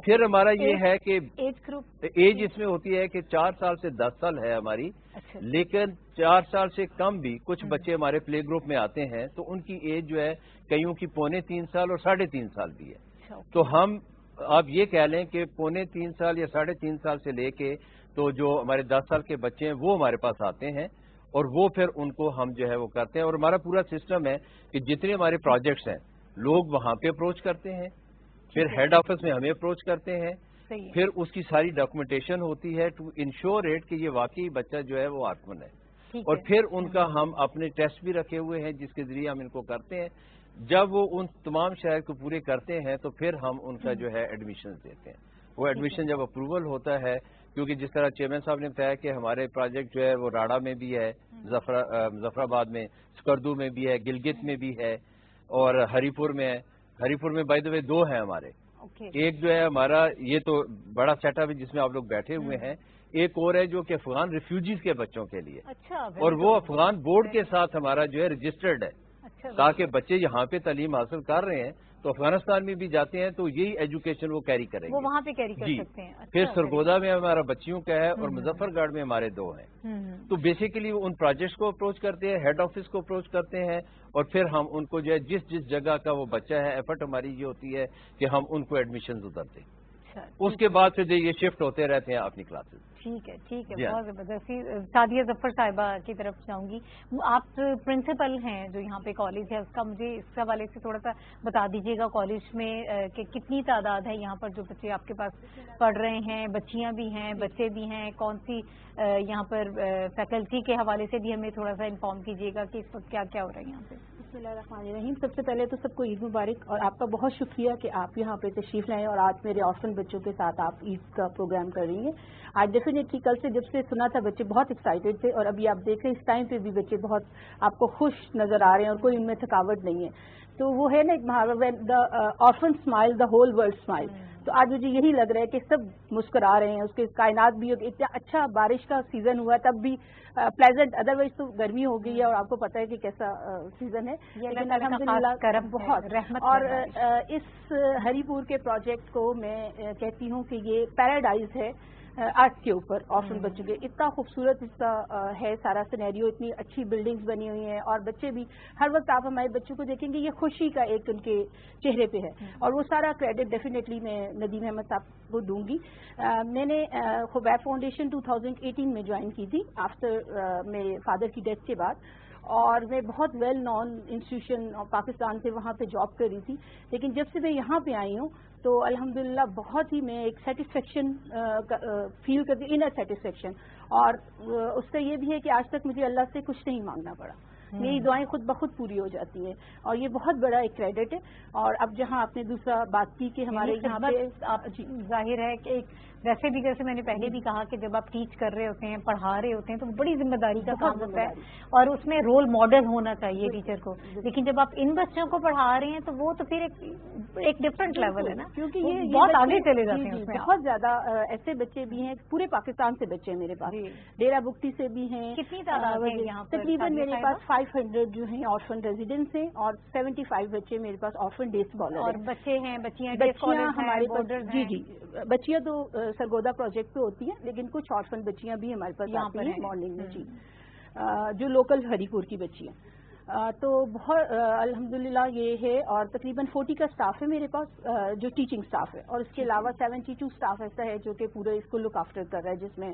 C: پھر ہمارا یہ ہے کہ ایج اس میں ہوتی ہے کہ 4 سال سے 10 سال ہے ہماری, لیکن 4 سال سے کم بھی کچھ بچے ہمارے پلے گروپ میں آتے ہیں تو ان کی ایج جو ہے کئیوں کی 2.25 سال اور 3.5 سال بھی ہے. تو ہم آپ یہ کہہ لیں کہ 2.25 سال یا 3.5 سال سے لے کے تو جو ہمارے 10 سال کے بچے ہیں وہ ہمارے پاس آتے ہیں, اور وہ پھر ان کو ہم جو ہے وہ کرتے ہیں. اور ہمارا پورا سسٹم ہے کہ جتنے ہمارے پروجیکٹس ہیں لوگ وہاں پہ اپروچ کرتے ہیں, پھر ہیڈ آفس میں ہمیں اپروچ کرتے ہیں, پھر اس کی ساری ڈاکومنٹیشن ہوتی ہے ٹو انشور اٹ کہ یہ واقعی بچہ جو ہے وہ آرفن ہے. اور پھر ان کا ہم اپنے ٹیسٹ بھی رکھے ہوئے ہیں جس کے ذریعے ہم ان کو کرتے ہیں. جب وہ ان تمام شرائط کو پورے کرتے ہیں تو پھر ہم ان کا جو ہے ایڈمیشن دیتے ہیں. وہ ایڈمیشن جب اپروول ہوتا ہے, کیونکہ جس طرح چیئرمین صاحب نے بتایا کہ ہمارے پروجیکٹ جو ہے وہ راڑا میں بھی ہے, مظفر آباد میں, سکردو میں بھی ہے, گلگت میں بھی ہے, اور ہری پور میں ہے. ہری پور میں بائی دا وے 2 ہیں ہمارے. ایک جو ہے ہمارا یہ تو بڑا سیٹ اپ ہے جس میں آپ لوگ بیٹھے ہوئے ہیں, ایک اور ہے جو کہ افغان ریفیوجیز کے بچوں کے لیے, اور وہ افغان بورڈ کے ساتھ ہمارا جو ہے رجسٹرڈ ہے, تاکہ بچے یہاں پہ تعلیم حاصل کر رہے ہیں تو افغانستان میں بھی جاتے ہیں تو یہی ایجوکیشن وہ کیری کریں گے,
B: وہ وہاں پہ کیری کر سکتے ہیں.
C: پھر سرگودا میں ہمارا بچیوں کا ہے, اور مظفر گڑھ میں ہمارے 2 ہیں. تو بیسیکلی ان پروجیکٹس کو اپروچ کرتے ہیں, ہیڈ آفس کو اپروچ کرتے ہیں, اور پھر ہم ان کو جو ہے جس جگہ کا وہ بچہ ہے, ایفرٹ ہماری یہ ہوتی ہے کہ ہم ان کو ایڈمیشن ادھر دیں. اس کے بعد پھر یہ شفٹ ہوتے رہتے ہیں اپنی کلاسز.
B: ٹھیک ہے, بہت زبردست. سعدیہ ظفر صاحبہ کی طرف جاؤں گی. آپ پرنسپل ہیں جو یہاں پہ کالج ہے, اس کا مجھے اس حوالے سے تھوڑا سا بتا دیجیے گا کالج میں کہ کتنی تعداد ہے یہاں پر جو بچے آپ کے پاس پڑھ رہے ہیں, بچیاں بھی ہیں, بچے بھی ہیں, کون سی یہاں پر فیکلٹی کے حوالے سے بھی ہمیں تھوڑا سا انفارم کیجیے گا کہ اس وقت کیا کیا ہو رہا ہے یہاں پہ.
H: بسم اللہ الرحمن الرحیم. سب سے پہلے تو سب کو عید مبارک, اور آپ کا بہت شکریہ کہ آپ یہاں پہ تشریف لائیں اور آج میرے آرفن بچوں کے ساتھ آپ عید کا پروگرام کر رہی ہیں. آج ڈیفینیٹلی کل سے جب سے سنا تھا بچے بہت ایکسائٹیڈ تھے, اور ابھی آپ دیکھ رہے ہیں اس ٹائم پہ بھی بچے بہت آپ کو خوش نظر آ رہے ہیں اور کوئی ان میں تھکاوٹ نہیں ہے. تو وہ ہے نا ایک محاورہ, the orphan smile the whole world smile. تو آج مجھے یہی لگ رہا ہے کہ سب مسکرا رہے ہیں. اس کے کائنات بھی اتنا اچھا بارش کا سیزن ہوا تب بھی پلیزنٹ, ادروائز تو گرمی ہو گئی ہے اور آپ کو پتہ ہے کہ کیسا سیزن ہے, لیکن الحمدللہ بہت رحمت. اور اس ہری پور کے پروجیکٹ کو میں کہتی ہوں کہ یہ پیراڈائز ہے آرٹ کے اوپر آرفن بچوں کے. اتنا خوبصورت اس کا ہے سارا سینیریو, اتنی اچھی بلڈنگز بنی ہوئی ہیں, اور بچے بھی ہر وقت آپ ہمارے بچوں کو دیکھیں گے یہ خوشی کا ایک ان کے چہرے پہ ہے, اور وہ سارا کریڈٹ ڈیفینیٹلی میں ندیم احمد صاحب کو دوں گی. میں نے خبیب فاؤنڈیشن 2018 میں جوائن کی تھی آفٹر میرے فادر کی ڈیتھ کے بعد, اور میں بہت ویل نون انسٹیٹیوشن پاکستان سے وہاں پہ جاب کر رہی تھی. لیکن جب سے میں یہاں پہ آئی ہوں تو الحمدللہ بہت ہی میں ایک سیٹسفیکشن فیل کرتی ہوں, انر سیٹسفیکشن. اور اس کا یہ بھی ہے کہ آج تک مجھے اللہ سے کچھ نہیں مانگنا پڑا, میری دعائیں خود بخود پوری ہو جاتی ہیں, اور یہ بہت بڑا ایک کریڈٹ ہے. اور اب جہاں آپ نے دوسرا بات کی کہ ہمارے یہاں پہ
B: ظاہر ہے کہ ویسے بھی جیسے میں نے پہلے بھی کہا کہ جب آپ ٹیچ کر رہے ہوتے ہیں, پڑھا رہے ہوتے ہیں, تو بڑی ذمہ داری کا کام ہوتا ہے, اور اس میں رول ماڈل ہونا چاہیے ٹیچر کو. لیکن جب آپ ان بچوں کو پڑھا رہے ہیں تو وہ تو پھر ایک ڈفرنٹ لیول ہے نا, کیونکہ یہ بہت آگے چلے جاتے ہیں.
H: بہت زیادہ ایسے بچے بھی ہیں, پورے پاکستان سے بچے میرے پاس, ڈیرا بگٹی سے بھی ہیں.
B: کتنی تعداد ہے یہاں پر؟
H: تقریباً میرے پاس 500 جو ہیں آرفن ریزیڈنٹس ہیں, اور 75 بچے میرے پاس آرفن ڈے اسکالر ہیں.
B: اور بچے ہیں, بچیاں
H: ہمارے پاس جی بچیاں تو سرگودا پروجیکٹ پہ ہوتی ہیں, لیکن کچھ آرفن بچیاں بھی ہمارے پاس آتی ہیں مارننگ میں, جی جو لوکل ہری پور کی بچیاں. تو بہت الحمدللہ یہ ہے, اور تقریباً 40 کا سٹاف ہے میرے پاس جو ٹیچنگ سٹاف ہے, اور اس کے علاوہ 72 سٹاف ایسا ہے جو کہ پورے اس کو لک آفٹر کر رہا ہے, جس میں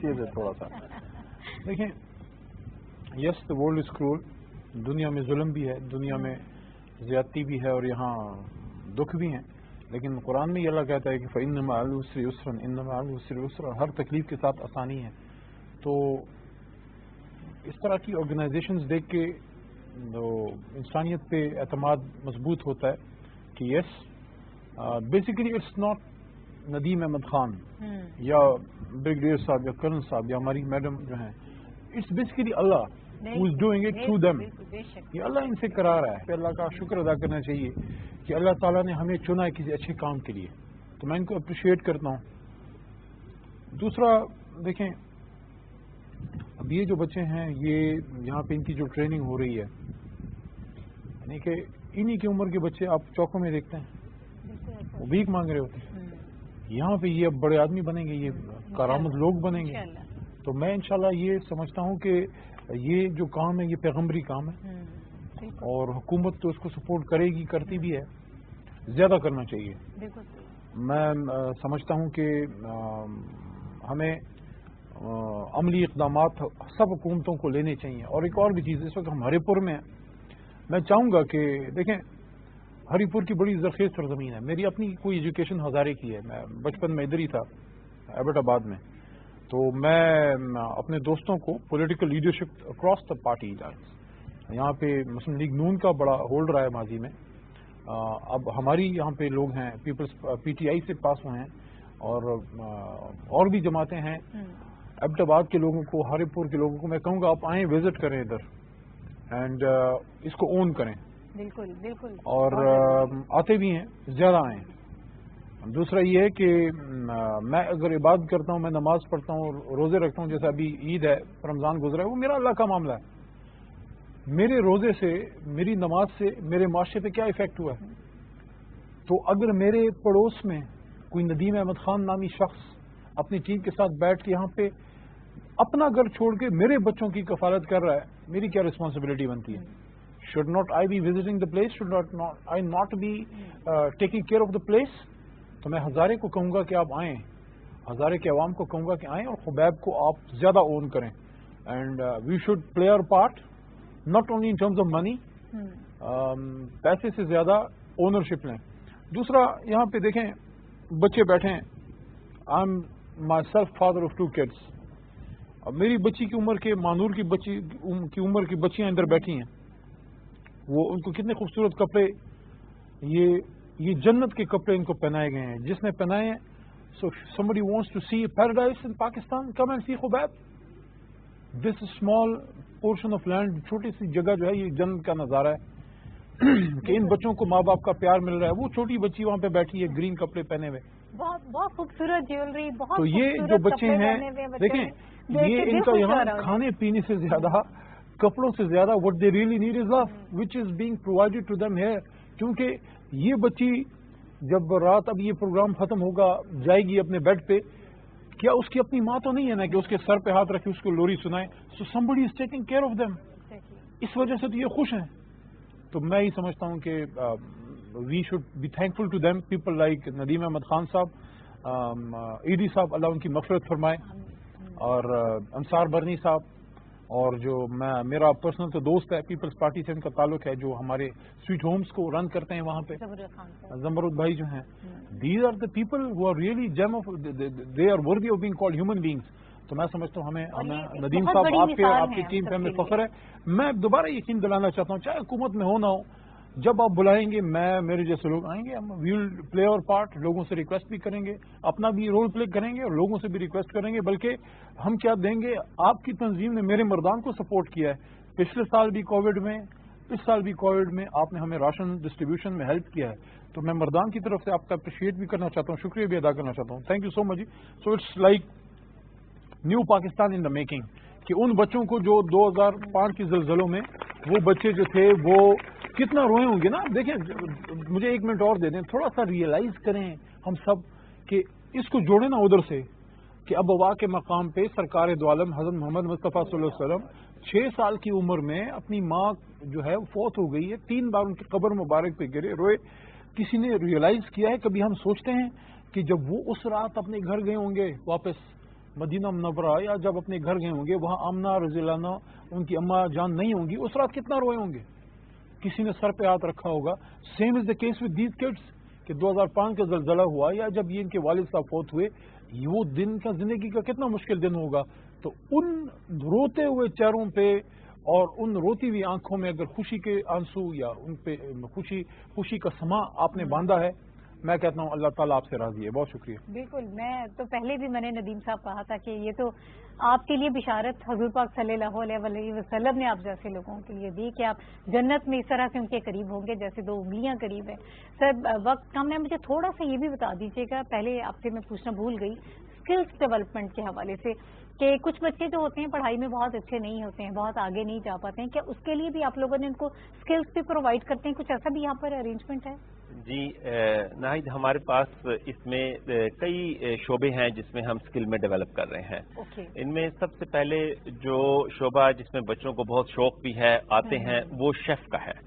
A: چیز ہے تھوڑا سا. دیکھیں یس دا ورلڈ از کرول, دنیا میں ظلم بھی ہے, دنیا میں زیادتی بھی ہے اور یہاں دکھ بھی ہیں, لیکن قرآن میں یہ اللہ کہتا ہے کہ فَإِنَّ مَعَ الْعُسْرِ يُسْرًا إِنَّ مَعَ الْعُسْرِ يُسْرًا, ہر تکلیف کے ساتھ آسانی ہے. تو اس طرح کی آرگنائزیشنز دیکھ کے انسانیت پہ اعتماد مضبوط ہوتا ہے کہ yes basically it's not Nadeem Ahmed Khan یا بریگیڈیئر صاحب یا کرنل صاحب یا ہماری میڈم جو ہیں, it's basically Allah who is doing it through them. یہ اللہ ان سے کرا رہا ہے. اللہ کا شکر ادا کرنا چاہیے کہ اللہ تعالیٰ نے ہمیں چنا ہے کسی اچھے کام کے لیے, تو میں ان کو اپریشیٹ کرتا ہوں. دوسرا دیکھیں اب یہ جو بچے ہیں یہ یہاں پہ ان کی جو ٹریننگ ہو رہی ہے, یعنی کہ انہی کی عمر کے بچے آپ چوکوں میں دیکھتے ہیں وہ بھیک مانگ رہے ہوتے ہیں, یہاں پہ یہ اب بڑے آدمی بنیں گے, یہ کارآمد لوگ بنیں گے. تو میں انشاءاللہ یہ سمجھتا ہوں کہ یہ جو کام ہے یہ پیغمبری کام ہے اور حکومت تو اس کو سپورٹ کرے گی, کرتی بھی ہے, زیادہ کرنا چاہیے. میں سمجھتا ہوں کہ ہمیں عملی اقدامات سب حکومتوں کو لینے چاہیے. اور ایک اور بھی چیز, اس وقت ہم ہری پور میں ہیں, میں چاہوں گا کہ دیکھیں ہری پور کی بڑی زرخیز سرزمین ہے. میری اپنی کوئی ایجوکیشن ہزارے کی ہے, میں بچپن میں ادھر ہی تھا ایبٹ آباد میں. تو میں اپنے دوستوں کو political leadership across the party, یہاں پہ مسلم لیگ نون کا بڑا ہولڈ رہا ہے ماضی میں, اب ہماری یہاں پہ لوگ ہیں پیپلز پی ٹی آئی سے پاس ہوئے ہیں اور بھی جماعتیں ہیں. ایبٹ آباد کے لوگوں کو, ہری پور کے لوگوں کو میں کہوں گا آپ آئیں, وزٹ کریں ادھر اینڈ اس کو اون کریں.
B: بالکل بالکل,
A: اور آتے بھی ہیں, زیادہ آئیں. دوسرا یہ ہے کہ میں اگر عبادت کرتا ہوں, میں نماز پڑھتا ہوں, روزے رکھتا ہوں, جیسے ابھی عید ہے, رمضان گزرا ہے, وہ میرا اللہ کا معاملہ ہے. میرے روزے سے, میری نماز سے میرے معاشرے پہ کیا ایفیکٹ ہوا ہے؟ تو اگر میرے پڑوس میں کوئی ندیم احمد خان نامی شخص اپنی ٹیم کے ساتھ بیٹھ کے یہاں پہ اپنا گھر چھوڑ کے میرے بچوں کی کفالت کر رہا ہے, میری کیا رسپانسبلٹی بنتی ہے؟ Should not I be visiting the place, should not I not be taking care of the place? تو میں ہزارے کو کہوں گا کہ آپ آئیں, ہزارے کے عوام کو کہوں گا کہ آئیں اور خبیب کو آپ زیادہ اون کریں. And we should play our part, not only in terms of money, پیسے سے زیادہ اونرشپ لیں. دوسرا یہاں پہ دیکھیں بچے بیٹھے ہیں, I am my self father of 2 kids. اب میری بچی کی عمر کے, مانور کی بچی کی عمر کی بچیاں اندر بیٹھی ہیں, وہ ان کو کتنے خوبصورت کپڑے, یہ جنت کے کپڑے ان کو پہنائے گئے ہیں. جس نے پہنائے ہیں, سو somebody wants to see paradise in Pakistan, come and see Khubaib. This small portion of land, چھوٹی سی جگہ جو ہے, یہ جنت کا نظارہ ہے کہ ان بچوں کو ماں باپ کا پیار مل رہا ہے. وہ چھوٹی بچی وہاں پہ بیٹھی ہے گرین کپڑے پہنے ہوئے,
B: بہت خوبصورت جیولری, بہت.
A: تو یہ جو بچے ہیں دیکھیں, یہ ان کا یہاں کھانے پینے سے زیادہ, کپڑوں سے زیادہ what they really need is love, which is being provided to them here. کیونکہ یہ بچی جب رات اب یہ پروگرام ختم ہوگا جائے گی اپنے بیڈ پہ, کیا اس کی اپنی ماں تو نہیں ہے نا کہ اس کے سر پہ ہاتھ رکھے اس کو لوری سنائے؟ سو somebody is taking care of them. اس وجہ سے تو یہ خوش ہیں. تو میں یہ سمجھتا ہوں کہ we should be thankful to them, people like Nadeem Ahmed Khan Sahib, Edhi صاحب, اللہ ان کی مغفرت فرمائے, اور انصار برنی صاحب, اور جو میرا پرسنل تو دوست ہے, پیپلز پارٹی سے ان کا تعلق ہے, جو ہمارے سویٹ ہومز کو رن کرتے ہیں وہاں پہ, زمرد بھائی جو ہیں. These are the people who are really gem of, they are worthy of being called human beings. تو میں سمجھتا ہوں ہمیں ندیم صاحب آپ کی ٹیم پہ ہمیں فخر ہے. میں دوبارہ یقین دلانا چاہتا ہوں, چاہے حکومت میں ہو نہ ہو, جب آپ بلائیں گے میرے جیسے لوگ آئیں گے, ہم وی ول پلے اور پارٹ, لوگوں سے ریکویسٹ بھی کریں گے, اپنا بھی رول پلے کریں گے اور لوگوں سے بھی ریکویسٹ کریں گے. بلکہ ہم کیا دیں گے, آپ کی تنظیم نے میرے مردان کو سپورٹ کیا ہے, پچھلے سال بھی کووڈ میں, اس سال بھی کووڈ میں آپ نے ہمیں راشن ڈسٹریبیوشن میں ہیلپ کیا ہے. تو میں مردان کی طرف سے آپ کا اپریشیٹ بھی کرنا چاہتا ہوں, شکریہ بھی ادا کرنا چاہتا ہوں. Thank you so much. So it's like new Pakistan in the making, کہ ان بچوں کو جو 2005 کے زلزلوں میں وہ بچے جو تھے وہ کتنا روئے ہوں گے نا. دیکھیں مجھے 1 منٹ اور دے دیں, تھوڑا سا ریئلائز کریں ہم سب کہ اس کو جوڑیں نا ادھر سے, کہ اب ابا کے مقام پہ سرکار دو عالم حضرت محمد مصطفیٰ صلی اللہ علیہ وسلم 6 سال کی عمر میں اپنی ماں جو ہے فوت ہو گئی ہے, 3 بار ان کی قبر مبارک پہ گرے, روئے. کسی نے ریئلائز کیا ہے؟ کبھی ہم سوچتے ہیں کہ جب وہ اس رات اپنے گھر گئے ہوں گے واپس مدینہ منورہ، یا جب اپنے گھر گئے ہوں گے وہاں آمنہ رضی اللہ عنہ ان کی اماں جان نہیں ہوں گی، اس رات کتنا روئے ہوں گے، کسی نے سر پہ ہاتھ رکھا ہوگا. Same is the case with these kids کہ 2005 کا زلزلہ ہوا یا جب یہ ان کے والد صاحب فوت ہوئے، وہ دن کا زندگی کا کتنا مشکل دن ہوگا. تو ان روتے ہوئے چہروں پہ اور ان روتی ہوئی آنکھوں میں اگر خوشی کے آنسو یا ان پہ خوشی کا سما آپ نے باندھا ہے، میں کہتا ہوں اللہ تعالیٰ آپ سے راضی ہے. بہت شکریہ.
B: بالکل، میں تو پہلے بھی میں نے ندیم صاحب کہا تھا کہ یہ تو آپ کے لیے بشارت حضور پاک صلی اللہ علیہ وسلم نے آپ جیسے لوگوں کے لیے دی کہ آپ جنت میں اس طرح سے ان کے قریب ہوں گے جیسے دو انگلیاں قریب ہیں. سر وقت کم ہے، مجھے تھوڑا سا یہ بھی بتا دیجیے گا، پہلے آپ سے میں پوچھنا بھول گئی اسکلس ڈیولپمنٹ کے حوالے سے کہ کچھ بچے جو ہوتے ہیں پڑھائی میں بہت اچھے نہیں ہوتے ہیں، بہت آگے نہیں جا پاتے ہیں، کیا اس کے لیے بھی آپ لوگوں نے ان کو اسکلس بھی پرووائڈ کرتے ہیں؟ کچھ ایسا بھی یہاں پر ارینجمنٹ ہے؟
C: جی ناہید، ہمارے پاس اس میں کئی شعبے ہیں جس میں ہم اسکل میں ڈیولپ کر رہے ہیں. ان میں سب سے پہلے جو شعبہ جس میں بچوں کو بہت شوق بھی ہے آتے ہیں وہ شیف کا ہے.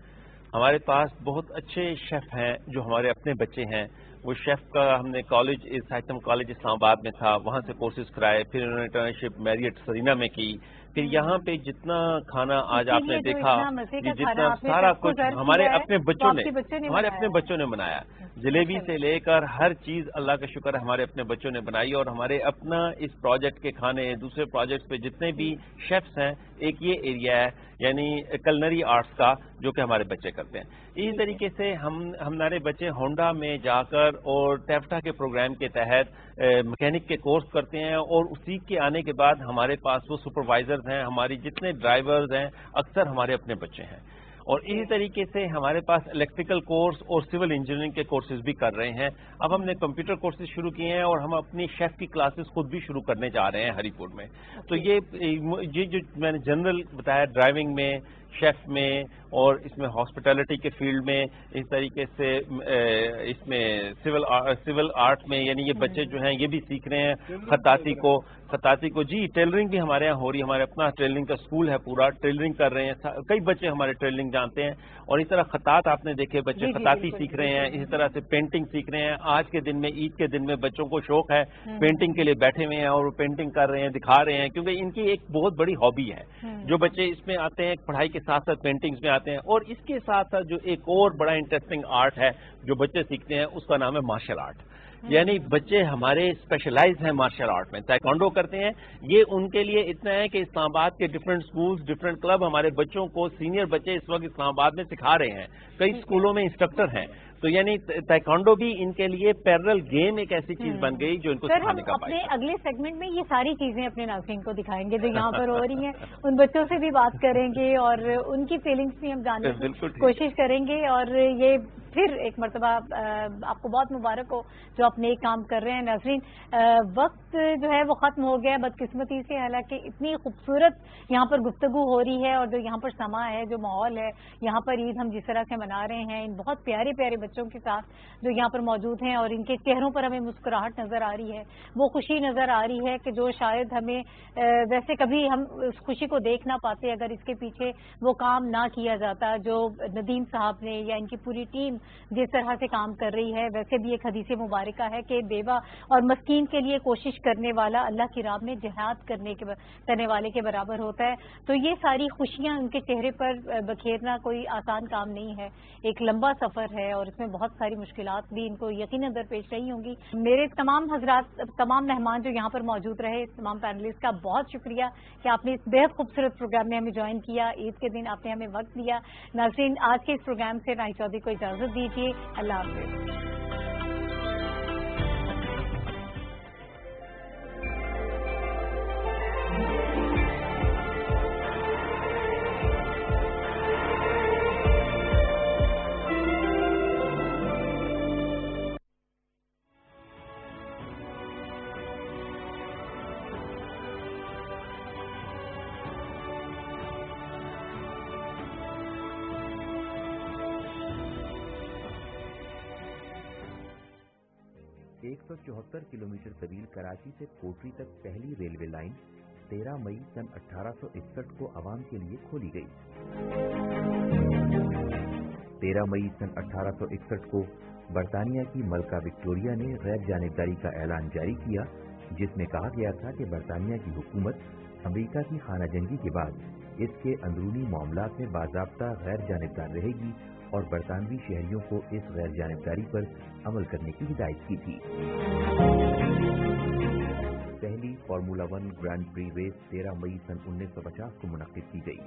C: ہمارے پاس بہت اچھے شیف ہیں جو ہمارے اپنے بچے ہیں. وہ شیف کا ہم نے کالج سائتم کالج اسلام آباد میں تھا، وہاں سے کورسز کرائے، پھر انہوں نے انٹرنشپ میریٹ سرینا میں کی. پھر یہاں پہ جتنا کھانا آج آپ نے دیکھا، جتنا سارا کچھ ہمارے اپنے بچوں نے بنایا. جلیبی سے لے کر ہر چیز اللہ کا شکر ہے ہمارے اپنے بچوں نے بنائی. اور ہمارے اپنا اس پروجیکٹ کے کھانے، دوسرے پروجیکٹس پہ جتنے بھی شیفس ہیں، ایک یہ ایریا ہے یعنی کلنری آرٹس کا جو کہ ہمارے بچے کرتے ہیں. اسی طریقے سے ہمارے بچے ہونڈا میں جا کر اور ٹیفٹا کے پروگرام کے تحت مکینک کے کورس کرتے ہیں، اور سیکھ کے آنے کے بعد ہمارے پاس وہ سپروائزرز ہیں، ہماری جتنے ڈرائیورز ہیں اکثر ہمارے اپنے بچے ہیں. اور اسی طریقے سے ہمارے پاس الیکٹریکل کورس اور سول انجینئرنگ کے کورسز بھی کر رہے ہیں. اب ہم نے کمپیوٹر کورسز شروع کیے ہیں اور ہم اپنی شیف کی کلاسز خود بھی شروع کرنے جا رہے ہیں ہری پور میں. تو یہ جو میں نے جنرل بتایا ڈرائیونگ میں، شیف میں، اور اس میں ہاسپٹیلٹی کے فیلڈ میں، اس طریقے سے اس میں سول آرٹ میں، یعنی یہ بچے جو ہیں یہ بھی سیکھ رہے ہیں خطاطی کو. جی ٹیلرنگ بھی ہمارے یہاں ہو رہی ہے، ہمارے اپنا ٹیلرنگ کا اسکول ہے، پورا ٹیلرنگ کر رہے ہیں. کئی بچے ہمارے ٹیلرنگ جانتے ہیں. اور اس طرح خطاط آپ نے دیکھے، بچے خطاطی سیکھ رہے ہیں. اسی طرح سے پینٹنگ سیکھ رہے ہیں. آج کے دن میں عید کے دن میں بچوں کو شوق ہے، پینٹنگ کے لیے بیٹھے ہوئے ہیں اور وہ پینٹنگ کر رہے ہیں، دکھا رہے ہیں، کیونکہ ان کی ایک بہت بڑی ہابی ہے. جو بچے اس میں آتے ہیں پڑھائی کے ساتھ ساتھ پینٹنگز میں آتے ہیں. اور اس کے ساتھ ساتھ جو ایک اور بڑا انٹرسٹنگ آرٹ ہے جو بچے سیکھتے ہیں اس کا نام ہے مارشل آرٹ. یعنی بچے ہمارے اسپیشلائز ہیں مارشل آرٹ میں، تائیکوانڈو کرتے ہیں. یہ ان کے لیے اتنا ہے کہ اسلام آباد کے ڈفرینٹ سکولز، ڈفرینٹ کلب ہمارے بچوں کو، سینئر بچے اس وقت اسلام آباد میں سکھا رہے ہیں. کئی اسکولوں میں انسٹرکٹر ہیں. تو یعنی تائیکوانڈو بھی ان کے لیے پیرل گیم ایک ایسی چیز بن گئی جو ان کو سکھانے کا
B: باعث ہے. اپنے اگلے سیگمنٹ میں یہ ساری چیزیں اپنے ناظرین کو دکھائیں گے جو یہاں پر ہو رہی ہیں. ان بچوں سے بھی بات کریں گے اور ان کی فیلنگس بھی ہم جاننے کی کوشش کریں گے. اور یہ پھر ایک مرتبہ آپ کو بہت مبارک ہو جو آپ نیک کام کر رہے ہیں. ناظرین وقت جو ہے وہ ختم ہو گیا بدقسمتی سے، حالانکہ اتنی خوبصورت یہاں پر گفتگو ہو رہی ہے اور جو یہاں پر سما ہے، جو ماحول ہے یہاں پر، عید ہم جس طرح سے منا رہے ہیں ان بہت پیارے پیارے بچوں کے ساتھ جو یہاں پر موجود ہیں، اور ان کے چہروں پر ہمیں مسکراہٹ نظر آ رہی ہے، وہ خوشی نظر آ رہی ہے کہ جو شاید ہمیں ویسے کبھی ہم اس خوشی کو دیکھ نہ پاتے اگر اس کے پیچھے وہ کام نہ کیا جاتا جو ندیم صاحب نے یا ان کی پوری ٹیم جس طرح سے کام کر رہی ہے. ویسے بھی ایک حدیث مبارکہ ہے کہ بیوہ اور مسکین کے لیے کوشش کرنے والا اللہ کی راہ میں جہاد کرنے والے کے برابر ہوتا ہے. تو یہ ساری خوشیاں ان کے چہرے پر بکھیرنا کوئی آسان کام نہیں ہے، ایک لمبا سفر ہے اور اس میں بہت ساری مشکلات بھی ان کو یقیناً درپیش رہی ہوں گی. میرے تمام حضرات، تمام مہمان جو یہاں پر موجود رہے، تمام پینلسٹ کا بہت شکریہ کہ آپ نے اس بے حد خوبصورت پروگرام میں ہمیں جوائن کیا. عید کے دن آپ نے ہمیں وقت دیا. ناظرین آج کے اس پروگرام سے ناہید چودھری کو اجازت دیجیے. اللہ حافظ.
I: کلومیٹر طویل کراچی سے کوٹری تک پہلی ریلوے لائن 13 مئی سن 1861 کو عوام کے لیے کھولی گئی. 13 مئی سن 1861 کو برطانیہ کی ملکہ وکٹوریہ نے غیر جانبداری کا اعلان جاری کیا، جس میں کہا گیا تھا کہ برطانیہ کی حکومت امریکہ کی خانہ جنگی کے بعد اس کے اندرونی معاملات میں باضابطہ غیر جانبدار رہے گی اور برطانوی شہریوں کو اس غیر جانبداری پر عمل کرنے کی ہدایت کی تھی۔ پہلی فارمولا 1 گرانڈ پری ریس 13 مئی سن 1950 کو منعقد کی گئی۔